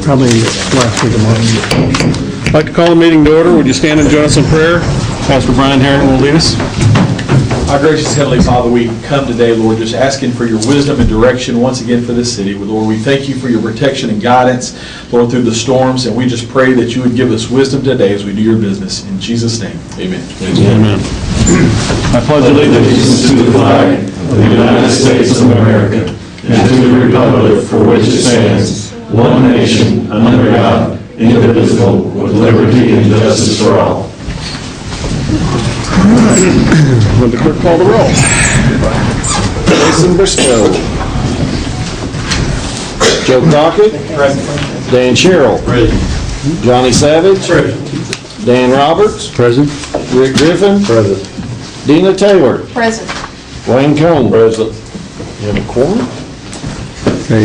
Probably last week of March. I'd like to call the meeting to order. Would you stand and join us in prayer? Pastor Brian Harrington will lead us. Our gracious Heavenly Father, we come today, Lord, just asking for your wisdom and direction once again for this city. Lord, we thank you for your protection and guidance, Lord, through the storms, and we just pray that you would give us wisdom today as we do your business. In Jesus' name, amen. Amen. I pledge allegiance to the flag of the United States of America and to the republic for which it stands, one nation, under God, indivisible, with liberty and justice for all. Would the clerk call the roll? Jason Briscoe. Joe Crockett. Dan Sherrill. Johnny Savage. Dan Roberts. Present. Rick Griffin. Present. Dina Taylor. Present. Wayne Combs. Present. You have a quorum? Okay,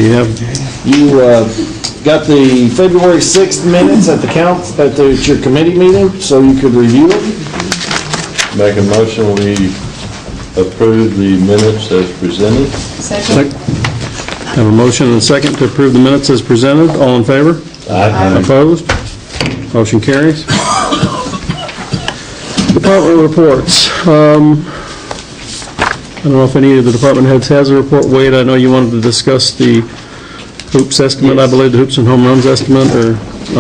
You got the February 6th minutes at at your committee meeting, so you could review them. Make a motion we approve the minutes as presented. Second. have a motion and a second to approve the minutes as presented. All in favor? Aye. Opposed? Motion carries. Department reports. I don't know if any of the department heads has a report. Wade, I know you wanted to discuss the hoops estimate, Yes. I believe, the hoops and home runs estimate, or, I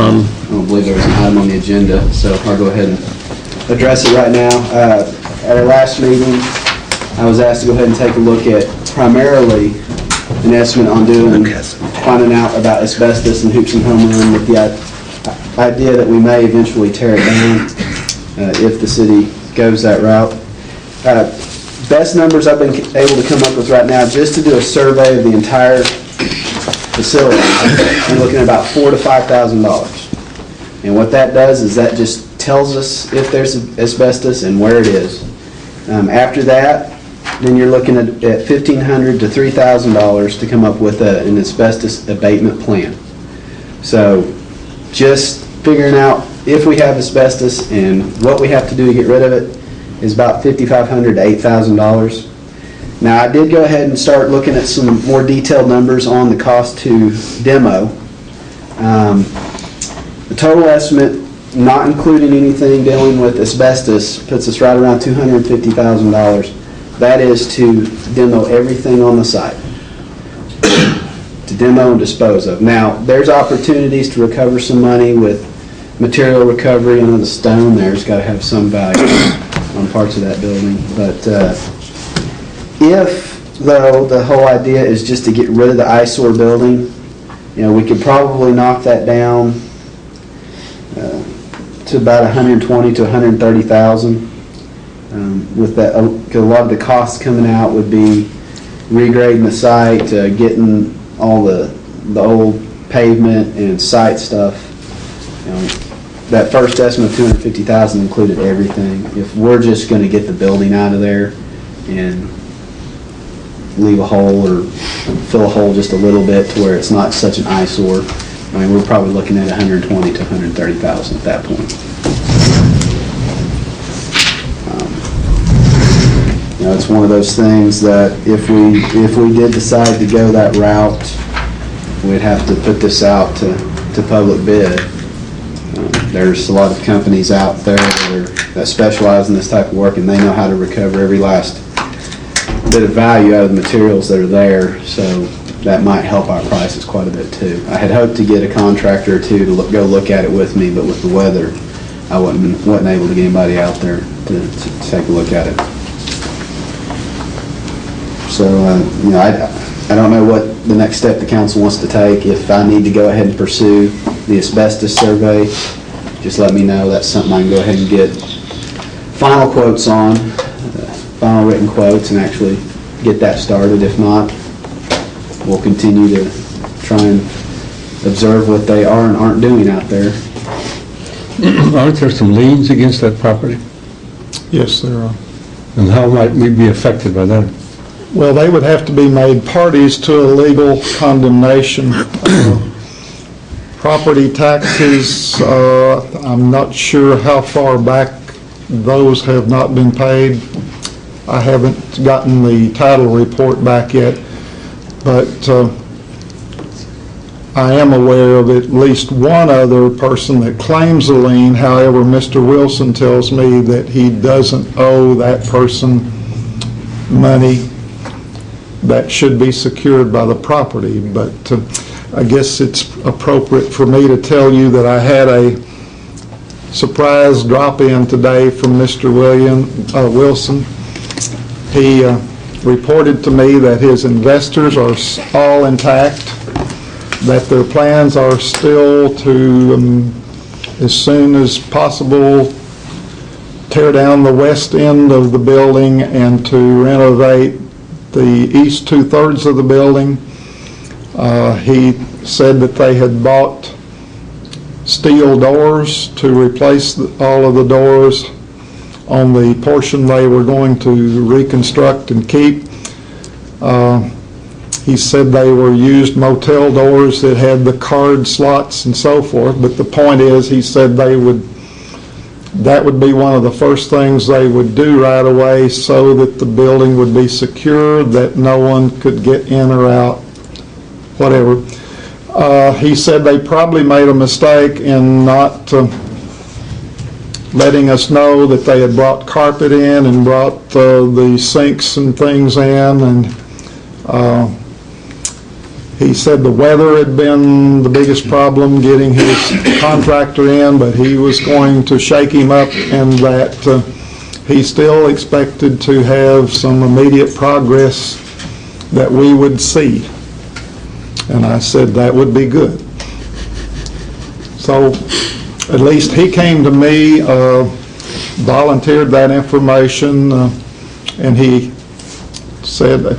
don't believe there was an item on the agenda, so I'll go ahead and address it right now. At our last meeting, I was asked to go ahead and take a look at primarily an estimate on finding out about asbestos and hoops and home run with the idea that we may eventually tear it down if the city goes that route. Best numbers I've been able to come up with right now, just to do a survey of the entire facility, I'm looking at about $4,000 to $5,000. And what that does is that just tells us if there's asbestos and where it is. After that, then you're looking at $1,500 to $3,000 to come up with an asbestos abatement plan. So just figuring out if we have asbestos and what we have to do to get rid of it is about $5,500 to $8,000. Now, I did go ahead and start looking at some more detailed numbers on the cost to demo. The total estimate, not including anything dealing with asbestos, puts us right around $250,000. That is to demo everything on the site, to demo and dispose of. Now, there's opportunities to recover some money with material recovery. I know the stone there's got to have some value on parts of that building. But if, though, the whole idea is just to get rid of the eyesore building, we could probably knock that down to about $120,000 to $130,000. With that, because a lot of the costs coming out would be regrading the site, getting all the old pavement and site stuff. That first estimate of $250,000 included everything. If we're just going to get the building out of there and leave a hole or fill a hole just a little bit to where it's not such an eyesore, we're probably looking at $120,000 to $130,000 at that point. It's one of those things that if we did decide to go that route, we'd have to put this out to public bid. There's a lot of companies out there that specialize in this type of work, and they know how to recover every last bit of value out of the materials that are there, so that might help our prices quite a bit too. I had hoped to get a contractor or two to go look at it with me, but with the weather, I wasn't able to get anybody out there to take a look at it. So, I don't know what the next step the council wants to take. If I need to go ahead and pursue the asbestos survey, just let me know. That's something I can go ahead and get final quotes on, final written quotes, and actually get that started. If not, we'll continue to try and observe what they are and aren't doing out there. Aren't there some liens against that property? Yes, there are. And how might we be affected by that? Well, they would have to be made parties to a legal condemnation. Property taxes, I'm not sure how far back those have not been paid. I haven't gotten the title report back yet, but I am aware of at least one other person that claims a lien. However, Mr. Wilson tells me that he doesn't owe that person money that should be secured by the property. But I guess it's appropriate for me to tell you that I had a surprise drop-in today from Mr. Wilson. He reported to me that his investors are all intact, that their plans are still to, as soon as possible, tear down the west end of the building and to renovate the east two-thirds of the building. He said that they had bought steel doors to replace all of the doors on the portion they were going to reconstruct and keep. He said they were used motel doors that had the card slots and so forth, but the point is, he said that would be one of the first things they would do right away so that the building would be secure, that no one could get in or out, whatever. He said they probably made a mistake in not letting us know that they had brought carpet in and brought the sinks and things in, and he said the weather had been the biggest problem getting his contractor in, but he was going to shake him up, and that he still expected to have some immediate progress that we would see. And I said that would be good. So at least he came to me, volunteered that information, and he said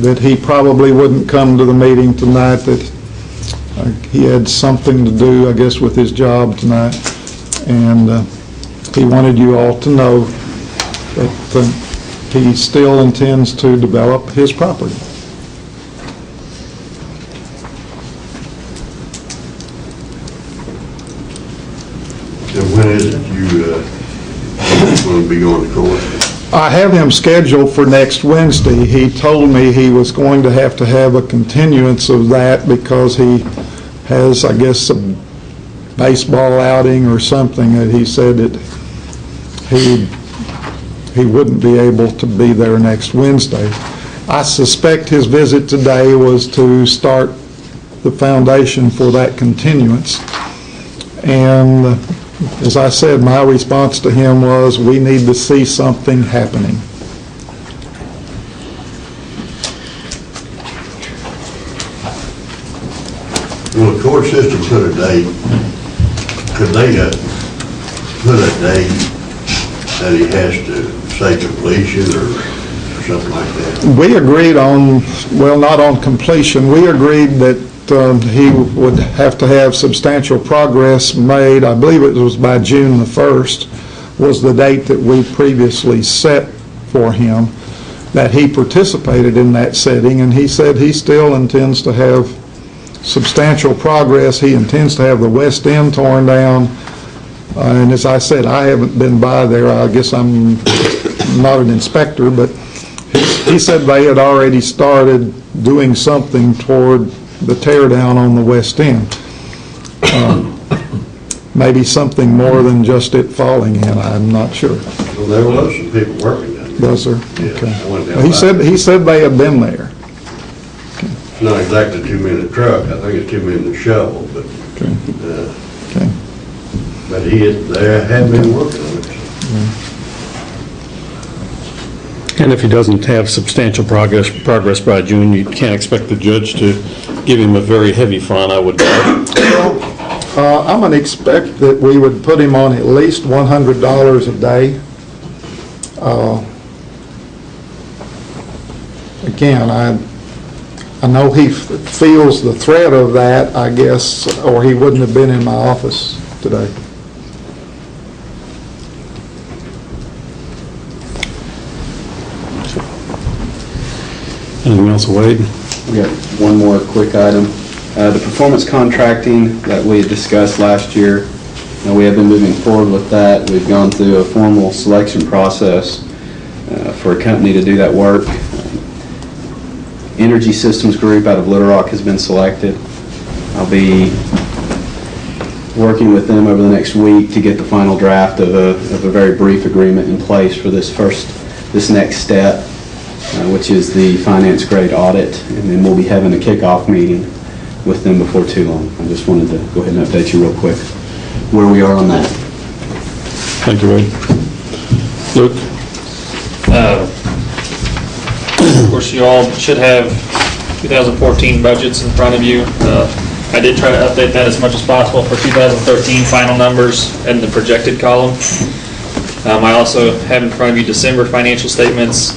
that he probably wouldn't come to the meeting tonight, that he had something to do, I guess, with his job tonight. And he wanted you all to know that he still intends to develop his property. And when is it you going to be going to court? I have him scheduled for next Wednesday. He told me he was going to have a continuance of that because he has, I guess, a baseball outing or something, and he said that he wouldn't be able to be there next Wednesday. I suspect his visit today was to start the foundation for that continuance. And as I said, my response to him was, we need to see something happening. Will the court system put a date? Could they put a date that he has to say completion or something like that? We agreed on, well, not on completion, we agreed that he would have to have substantial progress made. I believe it was by June the 1st was the date that we previously set for him, that he participated in that setting, and he said he still intends to have substantial progress. He intends to have the west end torn down, and as I said, I haven't been by there. I guess I'm not an inspector, but he said they had already started doing something toward the tear down on the west end. Maybe something more than just it falling in, I'm not sure. Well, there was some people working down there. Was there? Yeah, Okay. I went down Well, by. he said they had been there. It's not exactly a 2-minute truck, I think it's 2-minute shovel, but, Okay. Okay. but they had been working on it. And if he doesn't have substantial progress by June, you can't expect the judge to give him a very heavy fine, I would doubt. I'm going to expect that we would put him on at least $100 a day. Again, I know he feels the threat of that, I guess, or he wouldn't have been in my office today. Anything else, Wade? We got one more quick item. The performance contracting that we had discussed last year, we have been moving forward with that. We've gone through a formal selection process for a company to do that work. Energy Systems Group out of Little Rock has been selected. I'll be working with them over the next week to get the final draft of a very brief agreement in place for this next step, which is the finance grade audit, and then we'll be having a kickoff meeting with them before too long. I just wanted to go ahead and update you real quick where we are on that. Thank you, Wade. Luke? Of course, you all should have 2014 budgets in front of you. I did try to update that as much as possible for 2013 final numbers in the projected column. I also have in front of you December financial statements.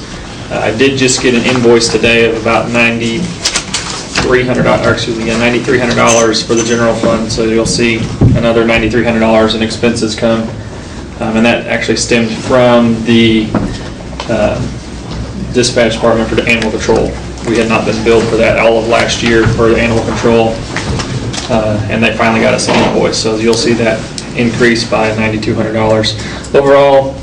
I did just get an invoice today of about $9,300 for the general fund, so you'll see another $9,300 in expenses come, and that actually stemmed from the dispatch department for the animal control. We had not been billed for that all of last year for the animal control, and they finally got us an invoice, so you'll see that increase by $9,200. Overall,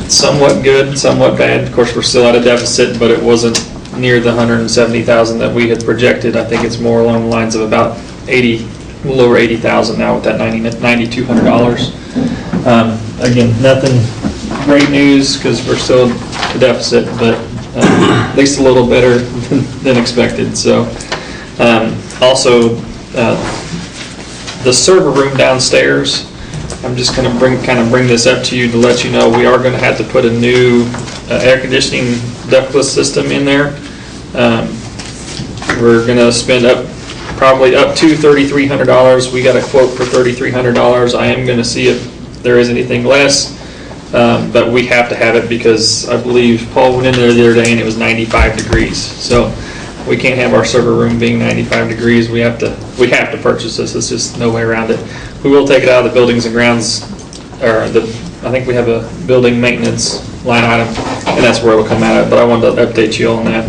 somewhat good, somewhat bad. Of course, we're still at a deficit, but it wasn't near the $170,000 that we had projected. I think it's more along the lines of about a little over $80,000 now with that $9,200. Again, nothing great news because we're still a deficit, but at least a little better than expected. So, also, the server room downstairs, I'm just going to bring this up to you to let you know we are going to have to put a new air conditioning ductless system in there. We're going to spend probably up to $3,300. We got a quote for $3,300. I am going to see if there is anything less, but we have to have it because I believe Paul went in there the other day and it was 95 degrees. So we can't have our server room being 95 degrees. We have to purchase this. There's just no way around it. We will take it out of the buildings and grounds, or I think we have a building maintenance line item, and that's where it will come out of. But I wanted to update you on that.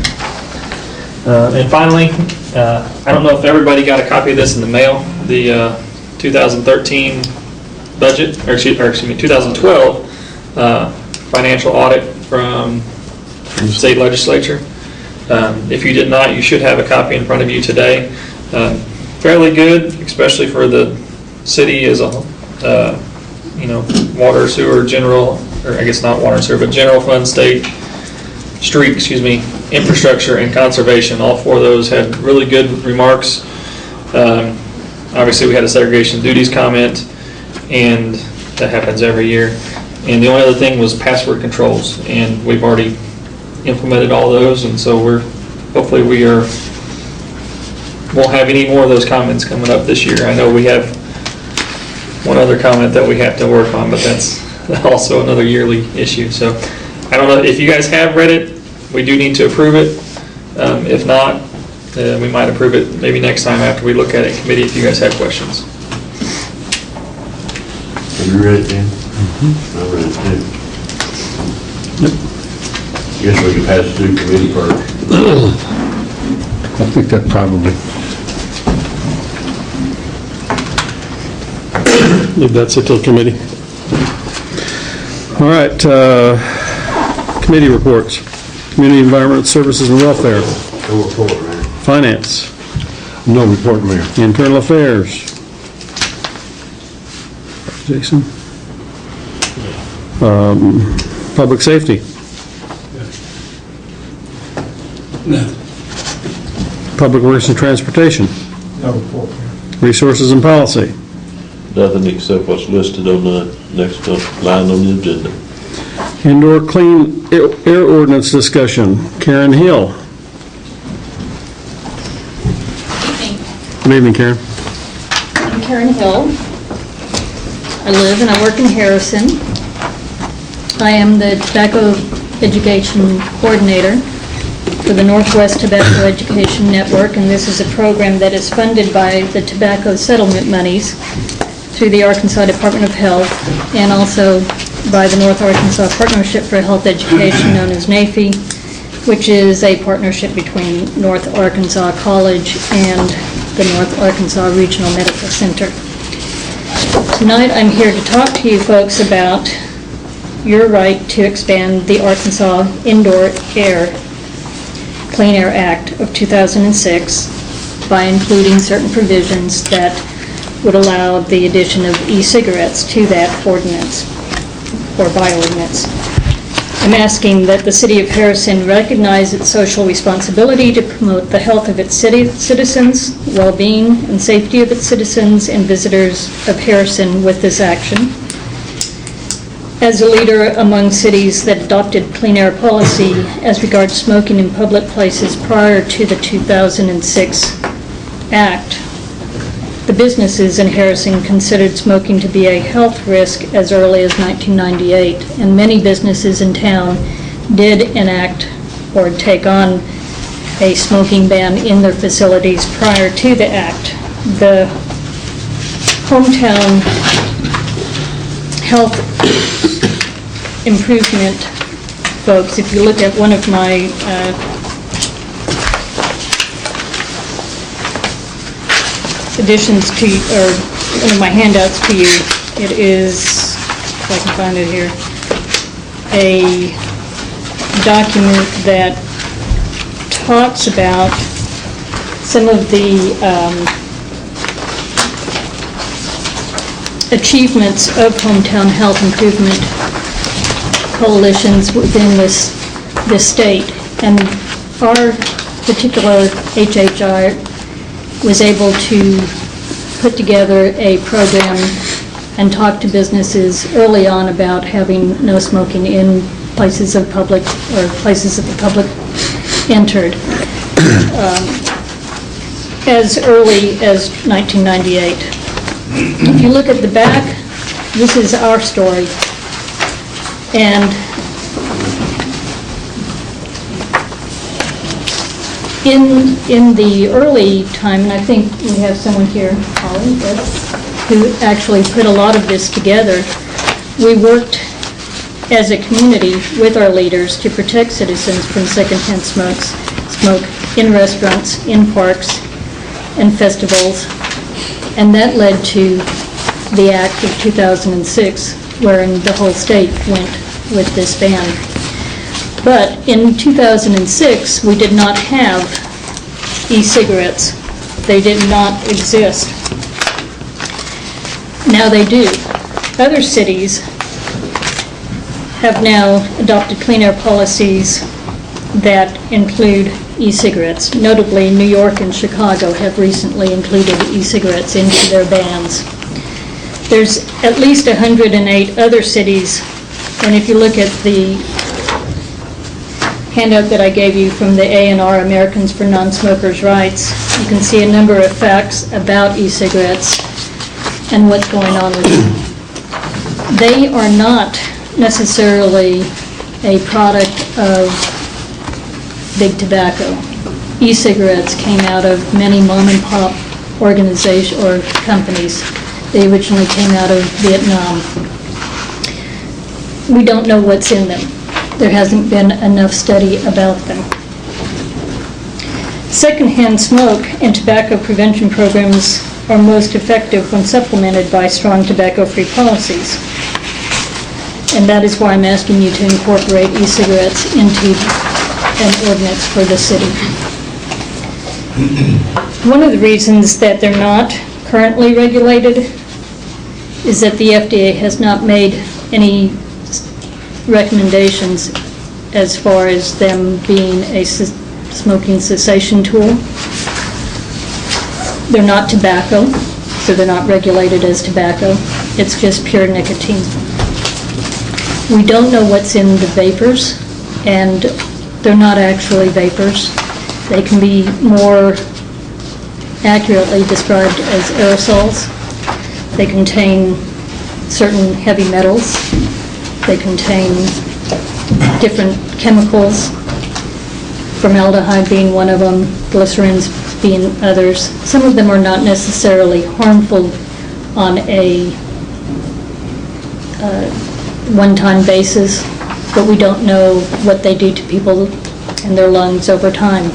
And finally, I don't know if everybody got a copy of this in the mail. The 2013 budget, or excuse me, 2012 financial audit from state legislature. If you did not, you should have a copy in front of you today. Fairly good, especially for the city as a water, sewer, general, or I guess not water and sewer, but general fund, state, street, infrastructure and conservation. All four of those had really good remarks. Obviously, we had a segregation duties comment, and that happens every year. And the only other thing was password controls, and we've already implemented all those, and so hopefully we won't have any more of those comments coming up this year. I know we have one other comment that we have to work on, but that's also another yearly issue. So I don't know if you guys have read it. We do need to approve it. If not, we might approve it maybe next time after we look at it in committee if you guys have questions. Have you read it, Dan? I read it too. Yep. Guess we can pass it through committee first. I think that probably, Leave that sit till committee. All right, committee reports. Community Environment Services and Welfare. No report, man. Finance. no report, Mayor. Internal Affairs. Jason. Public Safety. Public Works and Transportation. No report. Resources and Policy. Nothing except what's listed on the next line on the agenda. Indoor Clean Air Ordinance Discussion. Karen Hill. Good evening, Karen. I'm Karen Hill. I live and I work in Harrison. I am the Tobacco Education Coordinator for the Northwest Tobacco Education Network, and this is a program that is funded by the tobacco settlement monies through the Arkansas Department of Health and also by the North Arkansas Partnership for Health Education, known as NAFE, which is a partnership between North Arkansas College and the North Arkansas Regional Medical Center. Tonight I'm here to talk to you folks about your right to expand the Arkansas Indoor Air Clean Air Act of 2006 by including certain provisions that would allow the addition of e-cigarettes to that ordinance, or by ordinance. I'm asking that the City of Harrison recognize its social responsibility to promote the health of its citizens, well-being and safety of its citizens and visitors of Harrison with this action. As a leader among cities that adopted clean air policy as regards smoking in public places prior to the 2006 Act, the businesses in Harrison considered smoking to be a health risk as early as 1998, and many businesses in town did enact or take on a smoking ban in their facilities prior to the Act. The hometown health improvement folks, if you look at one of my additions to, or one of my handouts to you, it is, if I can find it here, a document that talks about some of the achievements of hometown health improvement coalitions within this state. And our particular HHI was able to put together a program and talk to businesses early on about having no smoking in places of public, or places that the public entered, as early as 1998. If you look at the back, this is our story. And in the early time, and I think we have someone here, Holly, yes, who actually put a lot of this together, we worked as a community with our leaders to protect citizens from secondhand smoke in restaurants, in parks, and festivals. And that led to the Act of 2006, wherein the whole state went with this ban. But in 2006, we did not have e-cigarettes. They did not exist. Now they do. Other cities have now adopted clean air policies that include e-cigarettes. Notably, New York and Chicago have recently included e-cigarettes into their bans. There's at least 108 other cities, and if you look at the handout that I gave you from the A&R, Americans for Non-Smokers' Rights, you can see a number of facts about e-cigarettes and what's going on with them. They are not necessarily a product of big tobacco. E-cigarettes came out of many mom-and-pop organizations or companies. They originally came out of Vietnam. We don't know what's in them. There hasn't been enough study about them. Secondhand smoke and tobacco prevention programs are most effective when supplemented by strong tobacco-free policies. And that is why I'm asking you to incorporate e-cigarettes into an ordinance for the city. One of the reasons that they're not currently regulated is that the FDA has not made any recommendations as far as them being a smoking cessation tool. They're not tobacco, so they're not regulated as tobacco. It's just pure nicotine. We don't know what's in the vapors, and they're not actually vapors. They can be more accurately described as aerosols. They contain certain heavy metals. They contain different chemicals, formaldehyde being one of them, glycerins being others. Some of them are not necessarily harmful on a one-time basis, but we don't know what they do to people and their lungs over time.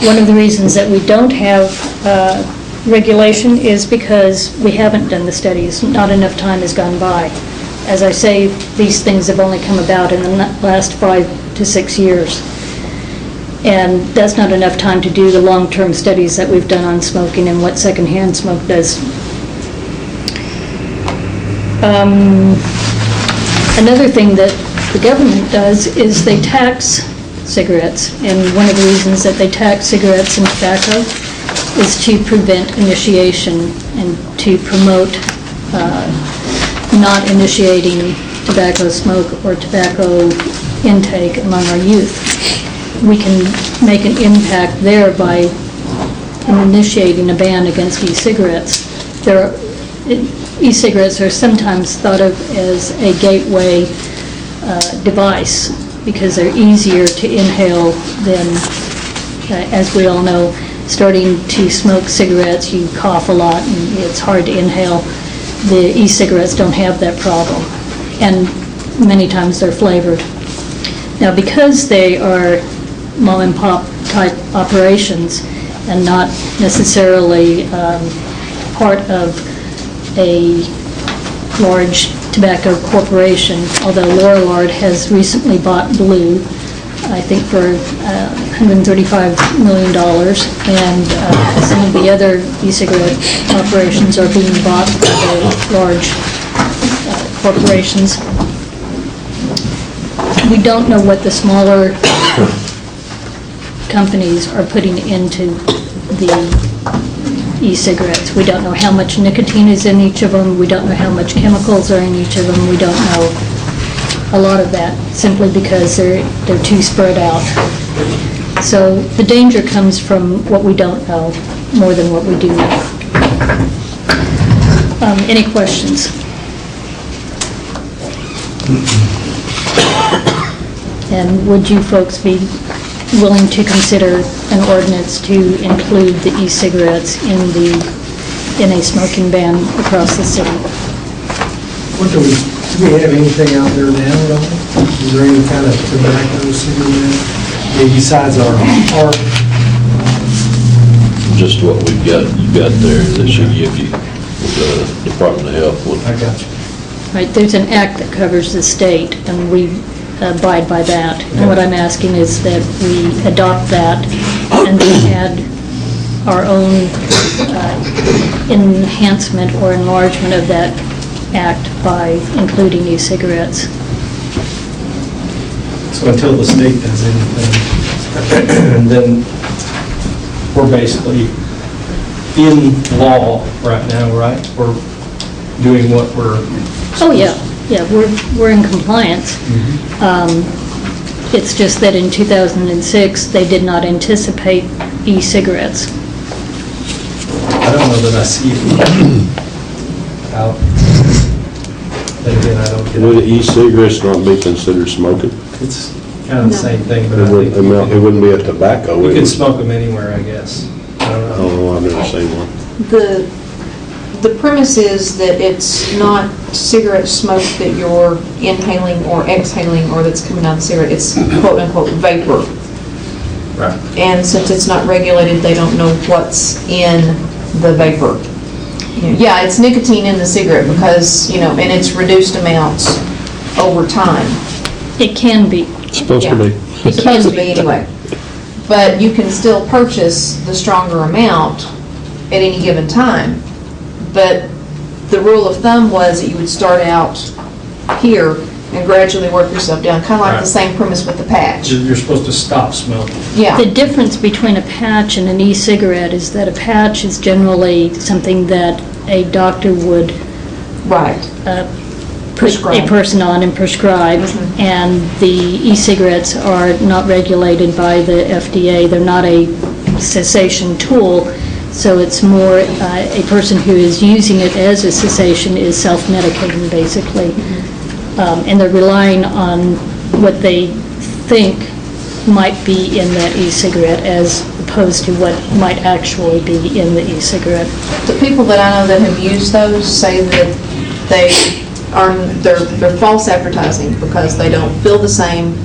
One of the reasons that we don't have regulation is because we haven't done the studies. Not enough time has gone by. As I say, these things have only come about in the last 5 to 6 years. And that's not enough time to do the long-term studies that we've done on smoking and what secondhand smoke does. Another thing that the government does is they tax cigarettes. And one of the reasons that they tax cigarettes and tobacco is to prevent initiation and to promote not initiating tobacco smoke or tobacco intake among our youth. We can make an impact there by initiating a ban against e-cigarettes. E-cigarettes are sometimes thought of as a gateway device because they're easier to inhale than, as we all know, starting to smoke cigarettes, you cough a lot and it's hard to inhale. The e-cigarettes don't have that problem, and many times they're flavored. Now, because they are mom and pop type operations and not necessarily part of a large tobacco corporation, although Lorillard has recently bought Blue, I think for $135 million, and some of the other e-cigarette operations are being bought by the large corporations. We don't know what the smaller companies are putting into the e-cigarettes. We don't know how much nicotine is in each of them. We don't know how much chemicals are in each of them. We don't know a lot of that simply because they're too spread out. So the danger comes from what we don't know more than what we do know. Any questions? And would you folks be willing to consider an ordinance to include the e-cigarettes in a smoking ban across the city? Do we have anything out there now at all? Is there any kind of tobacco cigarette besides our Just what we've got there that should give you the Department of Health one. I got you. Right, there's an act that covers the state, and we abide by that. And what I'm asking is that we adopt that and then add our own enhancement or enlargement of that act by including e-cigarettes. So until the state does anything, and then we're basically in law right now, right? We're doing what we're... Oh, yeah. Yeah, we're in compliance. It's just that in 2006, they did not anticipate e-cigarettes. I don't know that I see it out. But again, I don't get Would it. e-cigarettes not be considered smoking? It's kind of the same thing, but I It think wouldn't be a tobacco. you can smoke them anywhere, I guess. I don't know. Oh, I've never seen one. The premise is that it's not cigarette smoke that you're inhaling or exhaling or that's coming out of the cigarette. It's quote-unquote vapor. Right. And since it's not regulated, they don't know what's in the vapor. Yeah, it's nicotine in the cigarette because, and it's reduced amounts over time. It can be. It's supposed to be. It's supposed to be anyway. But you can still purchase the stronger amount at any given time. But the rule of thumb was that you would start out here and gradually work yourself down, kind of like the same premise with the patch. You're supposed to stop smoking. Yeah. The difference between a patch and an e-cigarette is that a patch is generally something that a doctor would put a person on and prescribe, and the e-cigarettes are not regulated by the FDA. They're not a cessation tool, so it's more a person who is using it as a cessation is self-medicating, basically. And they're relying on what they think might be in that e-cigarette as opposed to what might actually be in the e-cigarette. The people that I know that have used those say that they're false advertising because they don't feel the same.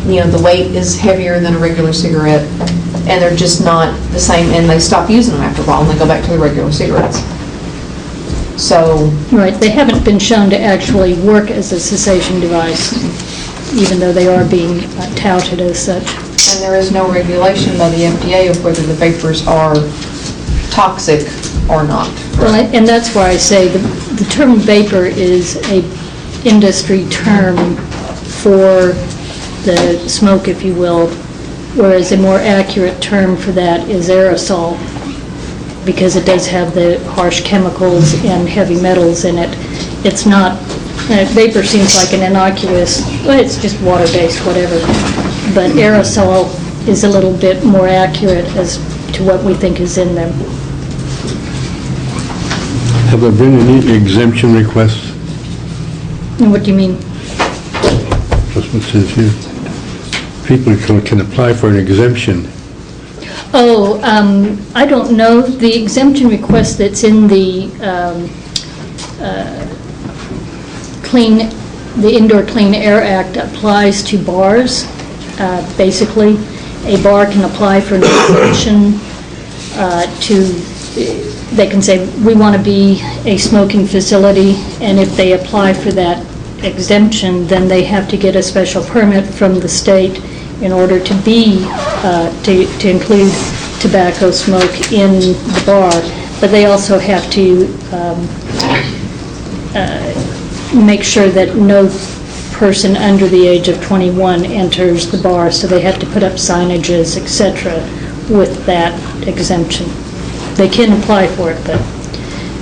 The weight is heavier than a regular cigarette, and they're just not the same, and they stop using them after a while and they go back to the regular cigarettes. So... Right, they haven't been shown to actually work as a cessation device, even though they are being touted as such. And there is no regulation by the FDA of whether the vapors are toxic or not. Well, and that's why I say the term vapor is a industry term for the smoke, if you will, whereas a more accurate term for that is aerosol, because it does have the harsh chemicals and heavy metals in it. It's not, vapor seems like an innocuous, well, it's just water-based, whatever, but aerosol is a little bit more accurate as to what we think is in them. Have there been any exemption requests? And what do you mean? That's what it says here. People can apply for an exemption. Oh, I don't know. The exemption request that's in the Indoor Clean Air Act applies to bars. Basically, a bar can apply for an exemption they can say, we want to be a smoking facility, and if they apply for that exemption, then they have to get a special permit from the state in order to be, to include tobacco smoke in the bar. But they also have to make sure that no person under the age of 21 enters the bar, so they have to put up signages, etc., with that exemption. They can apply for it, but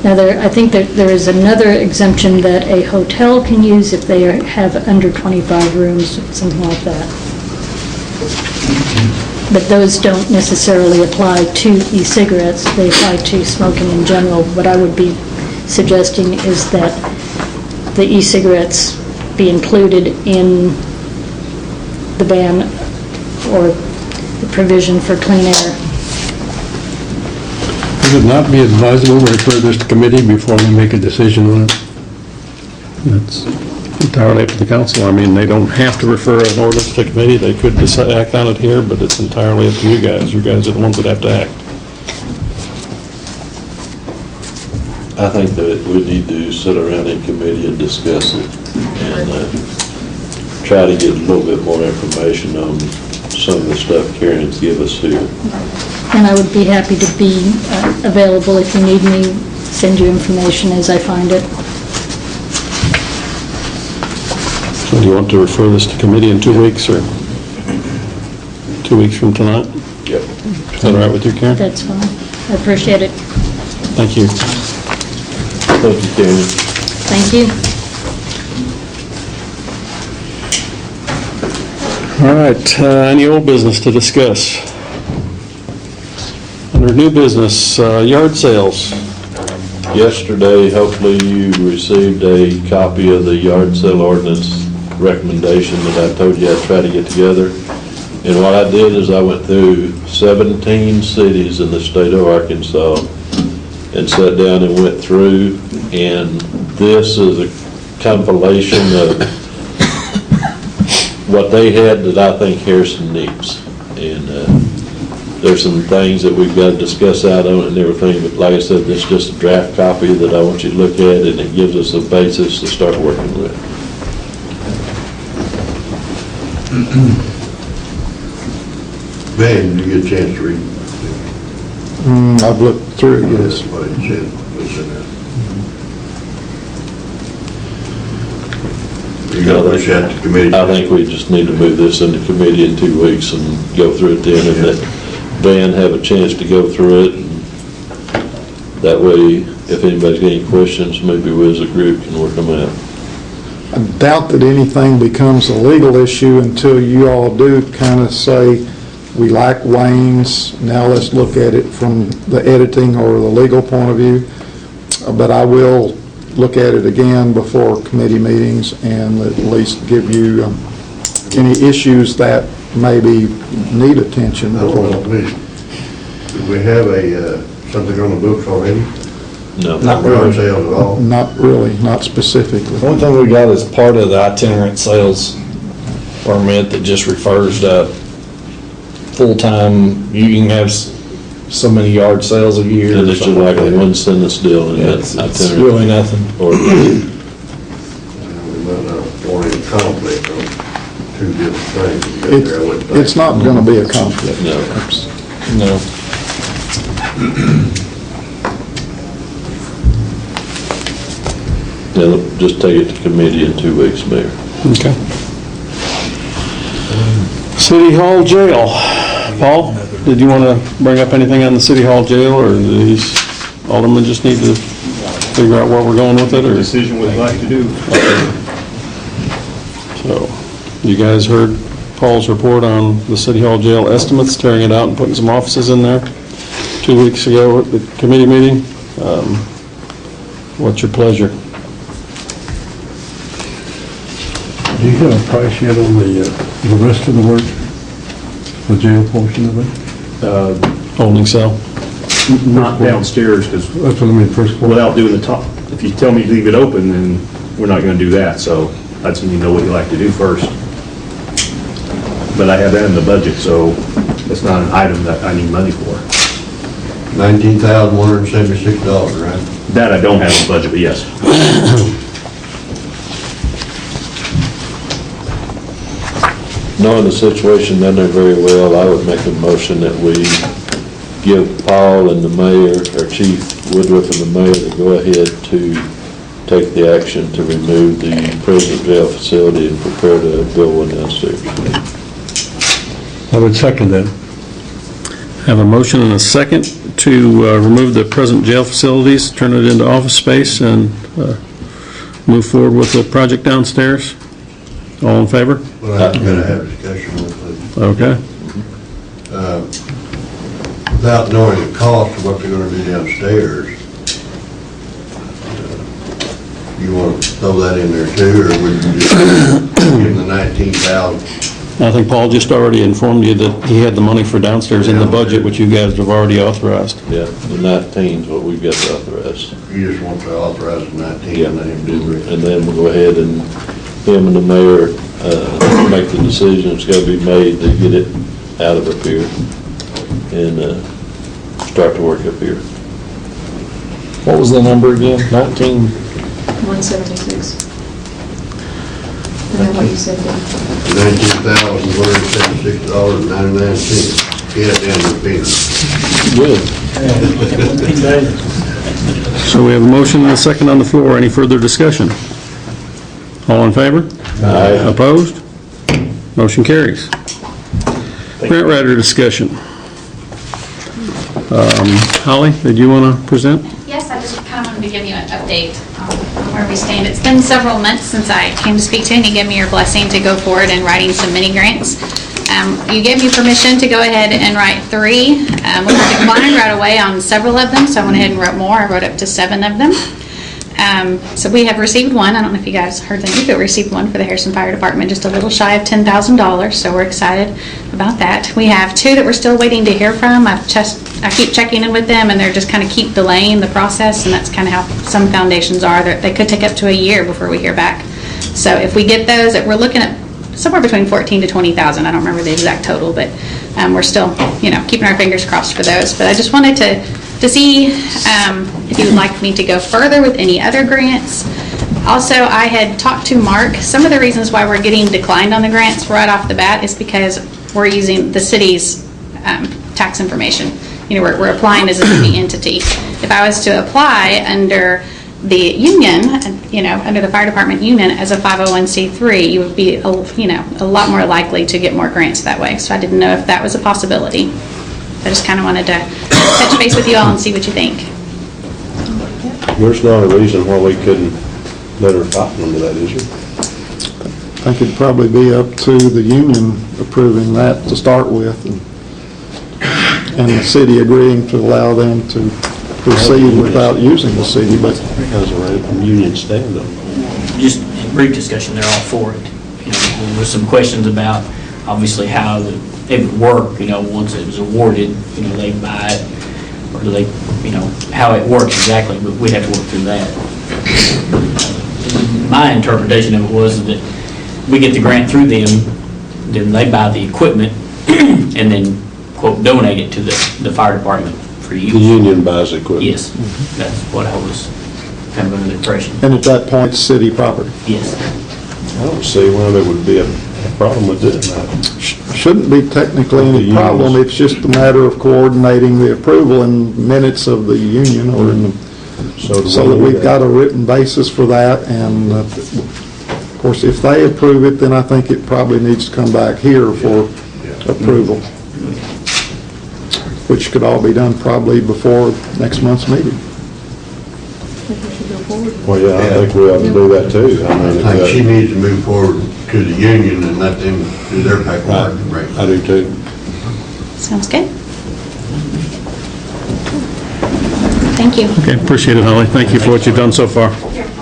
now I think that there is another exemption that a hotel can use if they have under 25 rooms, something like that. But those don't necessarily apply to e-cigarettes, they apply to smoking in general. What I would be suggesting is that the e-cigarettes be included in the ban or the provision for clean air. Would it not be advisable to refer this to committee before we make a decision on it? It's entirely up to the council. I mean, they don't have to refer an ordinance to committee. They could decide, act on it here, but it's entirely up to you guys. You guys are the ones that have to act. I think that we need to sit around in committee and discuss it and try to get a little bit more information on some of the stuff Karen's give us here. And I would be happy to be available if you need me, send you information as I find it. So do you want to refer this to committee in 2 weeks or 2 weeks from tonight? Yep. Is that all right with you, Karen? That's fine. I appreciate it. Thank you. Thank you, Karen. Thank you. All right, any old business to discuss? Under new business, yard sales. Yesterday, hopefully you received a copy of the yard sale ordinance recommendation that I told you I'd try to get together. And what I did is I went through 17 cities in the state of Arkansas and sat down and went through, and this is a compilation of what they had that I think Harrison needs. And there's some things that we've got to discuss out on it and everything, but like I said, this is just a draft copy that I want you to look at, and it gives us a basis to start working with. Ben, did you get a chance to read? I've looked through it, yes. What it said, what's in there? You got to push that to committee? I think we just need to move this into committee in 2 weeks and go through it then, and let Van have a chance to go through it. And that way, if anybody's got any questions, maybe we as a group can work them out. I doubt that anything becomes a legal issue until you all do kind of say, we like Wayne's, now let's look at it from the editing or the legal point of view. But I will look at it again before committee meetings and at least give you any issues that maybe need attention. Do we have something on the books already? No. Not yard sales at all? Not really, not specifically. The only thing we got is part of the itinerant sales permit that just refers to full-time, you can have so many yard sales a year. And it's just like a one sentence deal. And Yeah, it's really nothing. Or We might not want any conflict on two different things together, I would think. It's not going to be a conflict. No. They'll just take it to committee in 2 weeks, Mayor. Okay. City Hall Jail. Paul, did you want to bring up anything on the City Hall Jail, or do these aldermen just need to figure out where we're going with it, or? Decision we'd like to do. So, you guys heard Paul's report on the City Hall Jail estimates, tearing it out and putting some offices in there 2 weeks ago at the committee meeting. What's your pleasure? Do you have a price yet on the rest of the work? The jail portion of it? Holding cell? Not downstairs, because That's what I mean, first floor. without doing the top, if you tell me to leave it open, then we're not gonna do that, so I just need to know what you like to do first. But I have that in the budget, so it's not an item that I need money for. $19,176, right? That I don't have in the budget, but yes. Knowing the situation down there very well, I would make a motion that we give Paul and the mayor, or Chief Woodruff and the mayor, to go ahead to take the action to remove the prison jail facility and prepare to build one downstairs. I would second that. Have a motion and a second to remove the present jail facilities, turn it into office space, and move forward with the project downstairs. All in favor? Well, I'm gonna have a discussion with Okay. without knowing the cost of what they're gonna do downstairs. You wanna throw that in there too, or would you just give them the 19,000? I think Paul just already informed you that he had the money for downstairs in the budget, which you guys have already authorized. Yeah, the 19 is what we've got to authorize. You just want to authorize the 19 Yeah, and let him do it. and then we'll go ahead and him and the mayor make the decision. It's got to be made to get it out of up here and start to work up here. What was the number again? 19? 176. And then what you said, Dan? $19,176.99. Yeah, down the peanut. Good. So we have a motion and a second on the floor. Any further discussion? All in favor? Aye. Opposed? Motion carries. Grant writer discussion. Holly, did you want to present? Yes, I just kind of wanted to give you an update on where we stand. It's been several months since I came to speak to you, and you gave me your blessing to go forward in writing some mini grants. You gave me permission to go ahead and write 3. We were declined right away on several of them, so I went ahead and wrote more. I wrote up to 7 of them. So we have received one. I don't know if you guys heard the news, but we received one for the Harrison Fire Department, just a little shy of $10,000, so we're excited about that. We have 2 that we're still waiting to hear from. I keep checking in with them, and they're just kind of keep delaying the process, and that's kind of how some foundations are. They could take up to a year before we hear back. So if we get those, we're looking at somewhere between $14,000 to $20,000. I don't remember the exact total, but we're still, keeping our fingers crossed for those. But I just wanted to see if you would like me to go further with any other grants. Also, I had talked to Mark. Some of the reasons why we're getting declined on the grants right off the bat is because we're using the city's tax information. We're applying as a city entity. If I was to apply under the union, under the fire department union as a 501c3, you would be, a lot more likely to get more grants that way. So I didn't know if that was a possibility. I just kind of wanted to touch base with you all and see what you think. There's not a reason why we couldn't let her cotton under that, is there? I think it'd probably be up to the union approving that to start with, and the city agreeing to allow them to proceed without using the city, but Because of a union stand-up. Just in brief discussion, they're all for it. There were some questions about, obviously, how it would work, once it was awarded, they buy it, or do they, how it works exactly, but we'd have to work through that. My interpretation of it was that we get the grant through them, then they buy the equipment, and then, quote, donate it to the fire department for use. The union buys equipment. Yes, that's what I was kind of under the impression. and at that point, it's city property. Yes. I don't see why there would be a problem with doing that. Shouldn't be technically any problem, it's just a matter of coordinating the approval in minutes of the union or in the, so that we've got a written basis for that, and of course, if they approve it, then I think it probably needs to come back here for approval, which could all be done probably before next month's meeting. Well, yeah, I think we ought to do that too. I mean, I think she needs to move forward to the union and let them do their paperwork. Right. I do too. Sounds good. Thank you. Okay, appreciate it, Holly. Thank you for what you've done so far.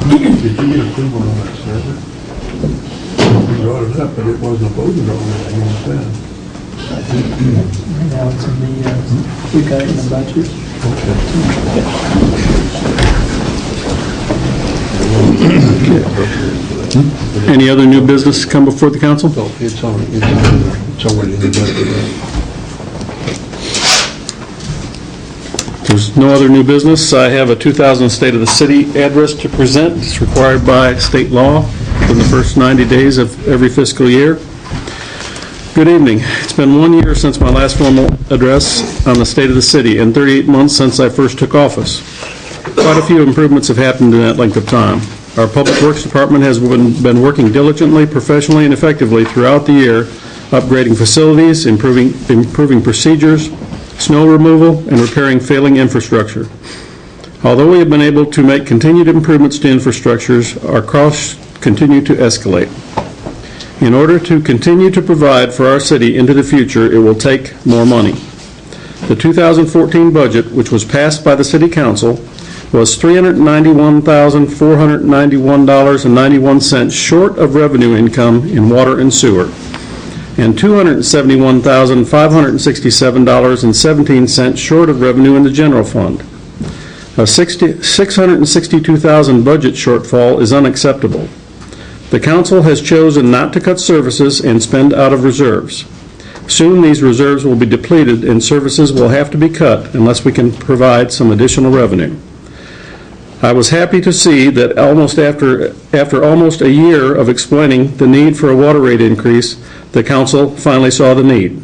Did you get approval on that survey? We brought it up, but it wasn't voted on, I understand. Now it's in the, we got it in the budget. Any other new business come before the council? It's already in the budget. There's no other new business. I have a 2000 State of the City address to present. It's required by state law in the first 90 days of every fiscal year. Good evening. It's been 1 year since my last formal address on the state of the city and 38 months since I first took office. Quite a few improvements have happened in that length of time. Our Public Works Department has been working diligently, professionally, and effectively throughout the year, upgrading facilities, improving procedures, snow removal, and repairing failing infrastructure. Although we have been able to make continued improvements to infrastructures, our costs continue to escalate. In order to continue to provide for our city into the future, it will take more money. The 2014 budget, which was passed by the City Council, was $391,491.91 short of revenue income in water and sewer, and $271,567.17 short of revenue in the general fund. A $662,000 budget shortfall is unacceptable. The council has chosen not to cut services and spend out of reserves. Soon these reserves will be depleted and services will have to be cut unless we can provide some additional revenue. I was happy to see that after almost a year of explaining the need for a water rate increase, the council finally saw the need.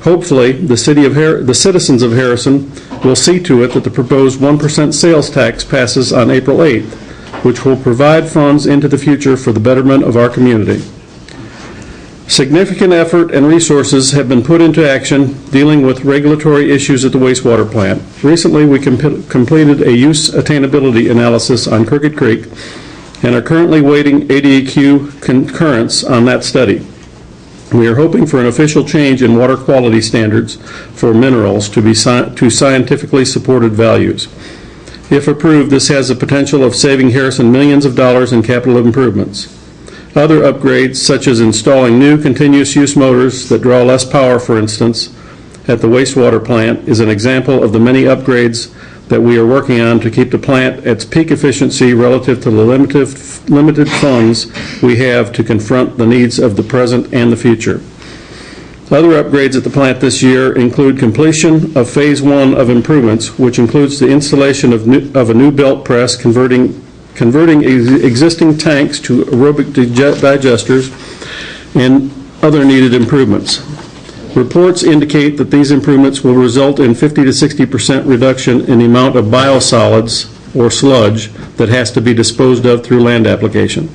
Hopefully, the citizens of Harrison will see to it that the proposed 1% sales tax passes on April 8th, which will provide funds into the future for the betterment of our community. Significant effort and resources have been put into action dealing with regulatory issues at the wastewater plant. Recently, we completed a use attainability analysis on Crooked Creek and are currently waiting ADEQ concurrence on that study. We are hoping for an official change in water quality standards for minerals to scientifically supported values. If approved, this has the potential of saving Harrison millions of dollars in capital improvements. Other upgrades, such as installing new continuous use motors that draw less power, for instance, at the wastewater plant, is an example of the many upgrades that we are working on to keep the plant at its peak efficiency relative to the limited funds we have to confront the needs of the present and the future. Other upgrades at the plant this year include completion of Phase 1 of improvements, which includes the installation of a new belt press, converting existing tanks to aerobic digesters, and other needed improvements. Reports indicate that these improvements will result in 50 to 60% reduction in the amount of biosolids or sludge that has to be disposed of through land application.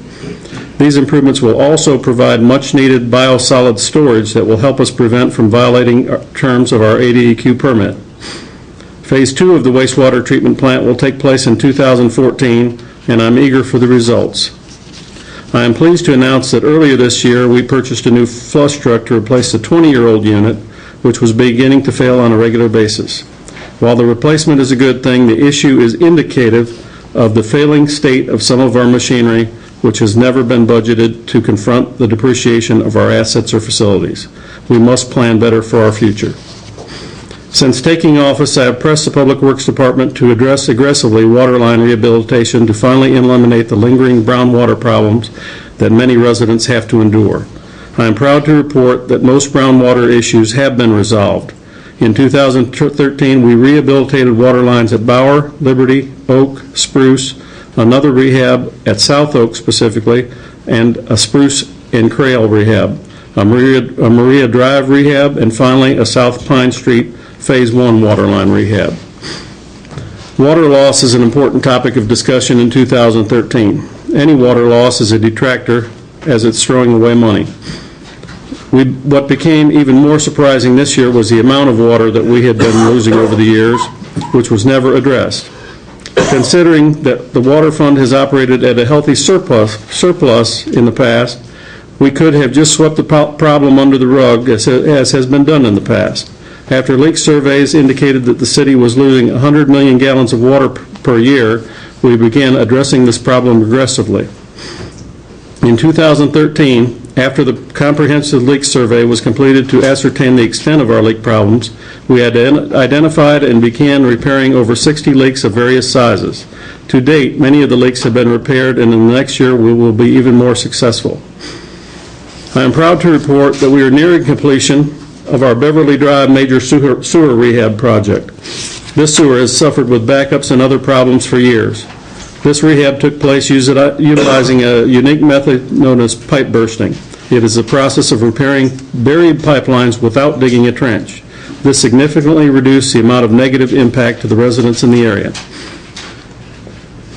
These improvements will also provide much-needed biosolid storage that will help us prevent from violating terms of our ADEQ permit. Phase 2 of the wastewater treatment plant will take place in 2014, and I'm eager for the results. I am pleased to announce that earlier this year we purchased a new flush truck to replace the 20-year-old unit, which was beginning to fail on a regular basis. While the replacement is a good thing, the issue is indicative of the failing state of some of our machinery, which has never been budgeted to confront the depreciation of our assets or facilities. We must plan better for our future. Since taking office, I have pressed the Public Works Department to address aggressively water line rehabilitation to finally eliminate the lingering brown water problems that many residents have to endure. I am proud to report that most brown water issues have been resolved. In 2013, we rehabilitated water lines at Bauer, Liberty, Oak, Spruce, another rehab at South Oak specifically, and a Spruce and Crail rehab, a Maria Drive rehab, and finally a South Pine Street Phase 1 waterline rehab. Water loss is an important topic of discussion in 2013. Any water loss is a detractor as it's throwing away money. What became even more surprising this year was the amount of water that we had been losing over the years, which was never addressed. Considering that the water fund has operated at a healthy surplus in the past, we could have just swept the problem under the rug as has been done in the past. After leak surveys indicated that the city was losing 100 million gallons of water per year, we began addressing this problem aggressively. In 2013, after the comprehensive leak survey was completed to ascertain the extent of our leak problems, we had identified and began repairing over 60 leaks of various sizes. To date, many of the leaks have been repaired, and in the next year we will be even more successful. I am proud to report that we are nearing completion of our Beverly Drive major sewer rehab project. This sewer has suffered with backups and other problems for years. This rehab took place utilizing a unique method known as pipe bursting. It is a process of repairing buried pipelines without digging a trench. This significantly reduced the amount of negative impact to the residents in the area.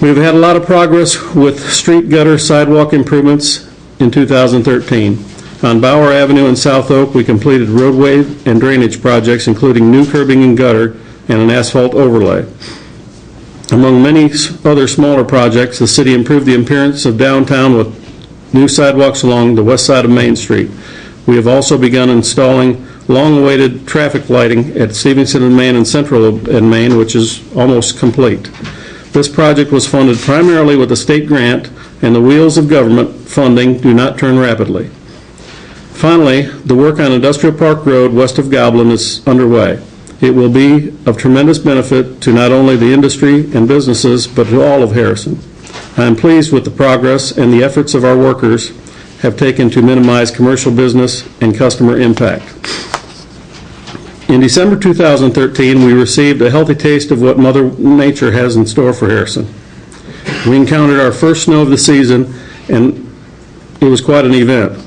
We've had a lot of progress with street gutter sidewalk improvements in 2013. On Bauer Avenue in South Oak, we completed roadway and drainage projects, including new curbing and gutter and an asphalt overlay. Among many other smaller projects, the city improved the appearance of downtown with new sidewalks along the west side of Main Street. We have also begun installing long-awaited traffic lighting at Stevenson and Main and Central and Main, which is almost complete. This project was funded primarily with a state grant, and the wheels of government funding do not turn rapidly. Finally, the work on Industrial Park Road west of Goblin is underway. It will be of tremendous benefit to not only the industry and businesses, but to all of Harrison. I am pleased with the progress and the efforts of our workers have taken to minimize commercial business and customer impact. In December 2013, we received a healthy taste of what Mother Nature has in store for Harrison. We encountered our first snow of the season, and it was quite an event.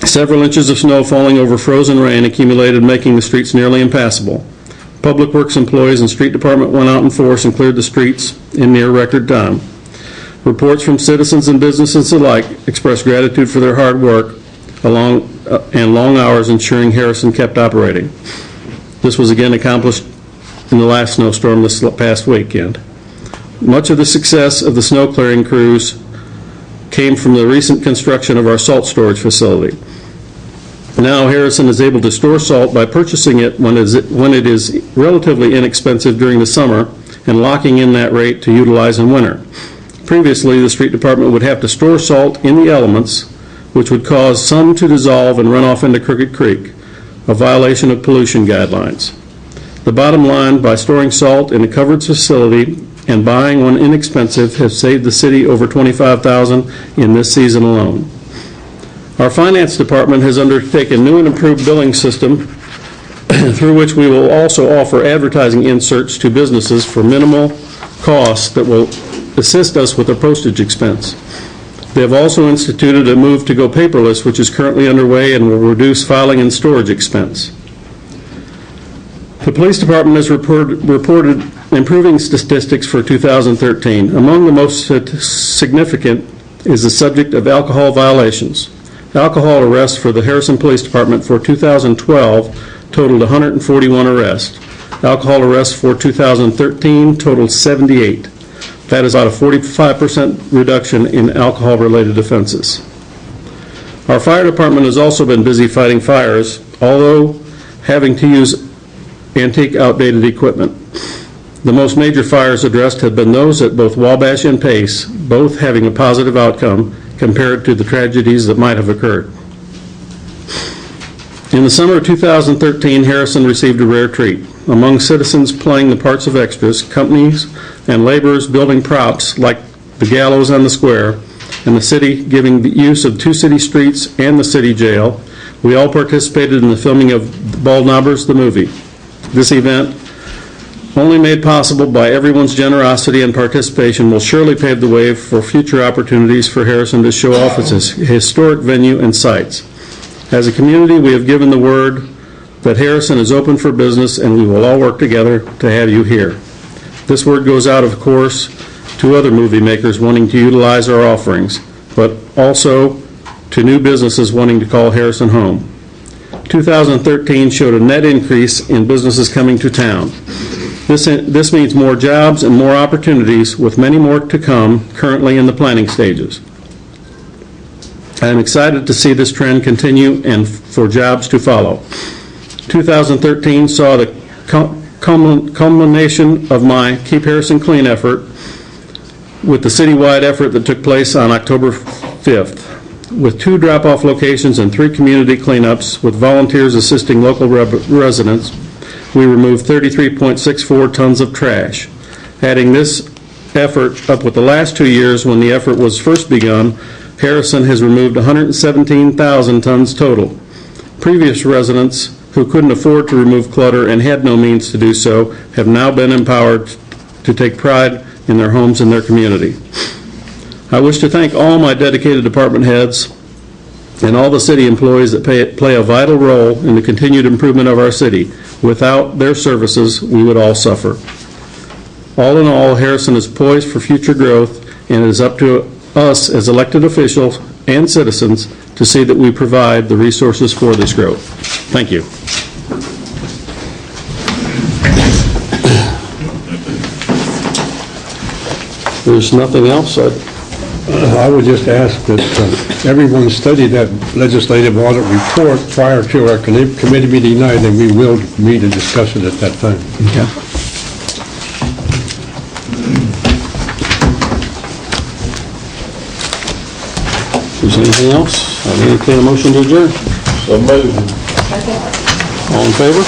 Several inches of snow falling over frozen rain accumulated, making the streets nearly impassable. Public Works employees and street department went out in force and cleared the streets in near record time. Reports from citizens and businesses alike expressed gratitude for their hard work and long hours ensuring Harrison kept operating. This was again accomplished in the last snowstorm this past weekend. Much of the success of the snow clearing crews came from the recent construction of our salt storage facility. Now Harrison is able to store salt by purchasing it when it is relatively inexpensive during the summer and locking in that rate to utilize in winter. Previously, the street department would have to store salt in the elements, which would cause some to dissolve and run off into Crooked Creek, a violation of pollution guidelines. The bottom line, by storing salt in a covered facility and buying one inexpensive, has saved the city over $25,000 in this season alone. Our finance department has undertaken a new and improved billing system through which we will also offer advertising inserts to businesses for minimal costs that will assist us with their postage expense. They have also instituted a move to go paperless, which is currently underway and will reduce filing and storage expense. The police department has reported improving statistics for 2013. Among the most significant is the subject of alcohol violations. Alcohol arrests for the Harrison Police Department for 2012 totaled 141 arrests. Alcohol arrests for 2013 totaled 78. That is about a 45% reduction in alcohol-related offenses. Our fire department has also been busy fighting fires, although having to use antique, outdated equipment. The most major fires addressed have been those at both Wabash and Pace, both having a positive outcome compared to the tragedies that might have occurred. In the summer of 2013, Harrison received a rare treat. Among citizens playing the parts of extras, companies and laborers building props like the gallows on the square, and the city giving the use of two city streets and the city jail, we all participated in the filming of Bald Knobbers, the movie. This event only made possible by everyone's generosity and participation, will surely pave the way for future opportunities for Harrison to show off its historic venue and sites. As a community, we have given the word that Harrison is open for business, and we will all work together to have you here. This word goes out, of course, to other movie makers wanting to utilize our offerings, but also to new businesses wanting to call Harrison home. 2013 showed a net increase in businesses coming to town. This means more jobs and more opportunities, with many more to come currently in the planning stages. I am excited to see this trend continue and for jobs to follow. 2013 saw the culmination of my Keep Harrison Clean effort with the citywide effort that took place on October 5th. With 2 drop-off locations and 3 community cleanups, with volunteers assisting local residents, we removed 33.64 tons of trash. Adding this effort up with the last 2 years when the effort was first begun, Harrison has removed 117,000 tons total. Previous residents who couldn't afford to remove clutter and had no means to do so have now been empowered to take pride in their homes and their community. I wish to thank all my dedicated department heads and all the city employees that play a vital role in the continued improvement of our city. Without their services, we would all suffer. All in all, Harrison is poised for future growth, and it is up to us as elected officials and citizens to see that we provide the resources for this growth. Thank you. There's nothing else. I would just ask that everyone study that legislative audit report prior to our committee meeting tonight, and we will meet and discuss it at that time. Okay. Is there anything else? I entertain a motion to adjourn. So moved. All in favor?